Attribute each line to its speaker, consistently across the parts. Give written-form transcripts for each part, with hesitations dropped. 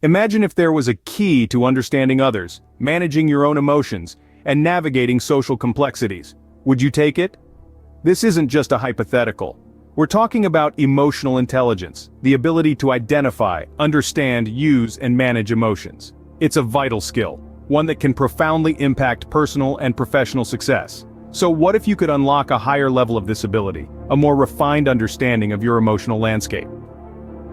Speaker 1: Imagine if there was a key to understanding others, managing your own emotions, and navigating social complexities. Would you take it? This isn't just a hypothetical. We're talking about emotional intelligence, the ability to identify, understand, use, and manage emotions. It's a vital skill, one that can profoundly impact personal and professional success. So what if you could unlock a higher level of this ability, a more refined understanding of your emotional landscape?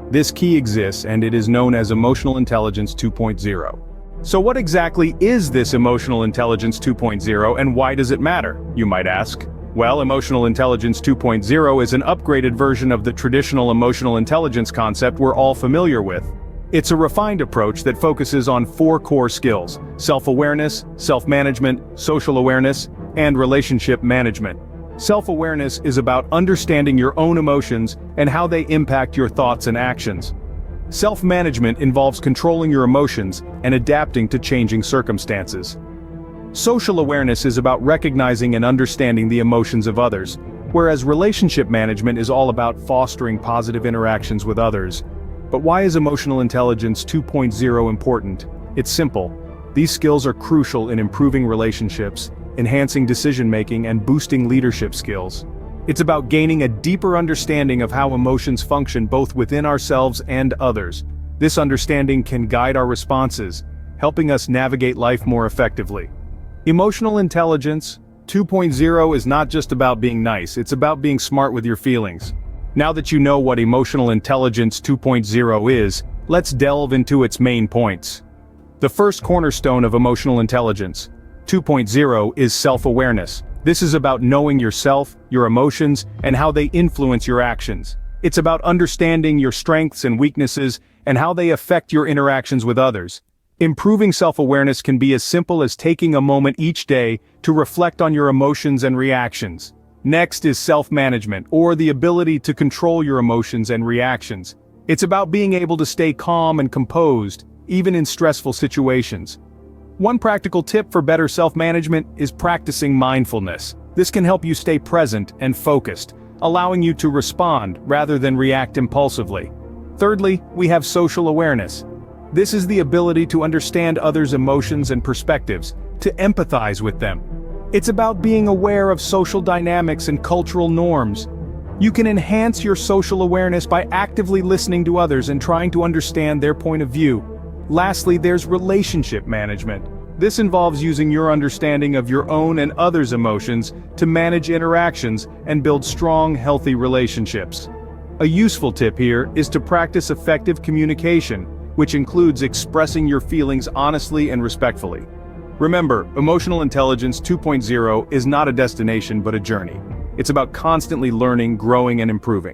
Speaker 1: This key exists, and it is known as Emotional Intelligence 2.0. So what exactly is this Emotional Intelligence 2.0 and why does it matter, you might ask? Well, Emotional Intelligence 2.0 is an upgraded version of the traditional emotional intelligence concept we're all familiar with. It's a refined approach that focuses on 4 core skills: self-awareness, self-management, social awareness, and relationship management. Self-awareness is about understanding your own emotions and how they impact your thoughts and actions. Self-management involves controlling your emotions and adapting to changing circumstances. Social awareness is about recognizing and understanding the emotions of others, whereas relationship management is all about fostering positive interactions with others. But why is Emotional Intelligence 2.0 important? It's simple. These skills are crucial in improving relationships, enhancing decision-making, and boosting leadership skills. It's about gaining a deeper understanding of how emotions function both within ourselves and others. This understanding can guide our responses, helping us navigate life more effectively. Emotional Intelligence 2.0 is not just about being nice, it's about being smart with your feelings. Now that you know what Emotional Intelligence 2.0 is, let's delve into its main points. The first cornerstone of Emotional Intelligence 2.0 is self-awareness. This is about knowing yourself, your emotions, and how they influence your actions. It's about understanding your strengths and weaknesses and how they affect your interactions with others. Improving self-awareness can be as simple as taking a moment each day to reflect on your emotions and reactions. Next is self-management, or the ability to control your emotions and reactions. It's about being able to stay calm and composed, even in stressful situations. One practical tip for better self-management is practicing mindfulness. This can help you stay present and focused, allowing you to respond rather than react impulsively. Thirdly, we have social awareness. This is the ability to understand others' emotions and perspectives, to empathize with them. It's about being aware of social dynamics and cultural norms. You can enhance your social awareness by actively listening to others and trying to understand their point of view. Lastly, there's relationship management. This involves using your understanding of your own and others' emotions to manage interactions and build strong, healthy relationships. A useful tip here is to practice effective communication, which includes expressing your feelings honestly and respectfully. Remember, Emotional Intelligence 2.0 is not a destination but a journey. It's about constantly learning, growing, and improving.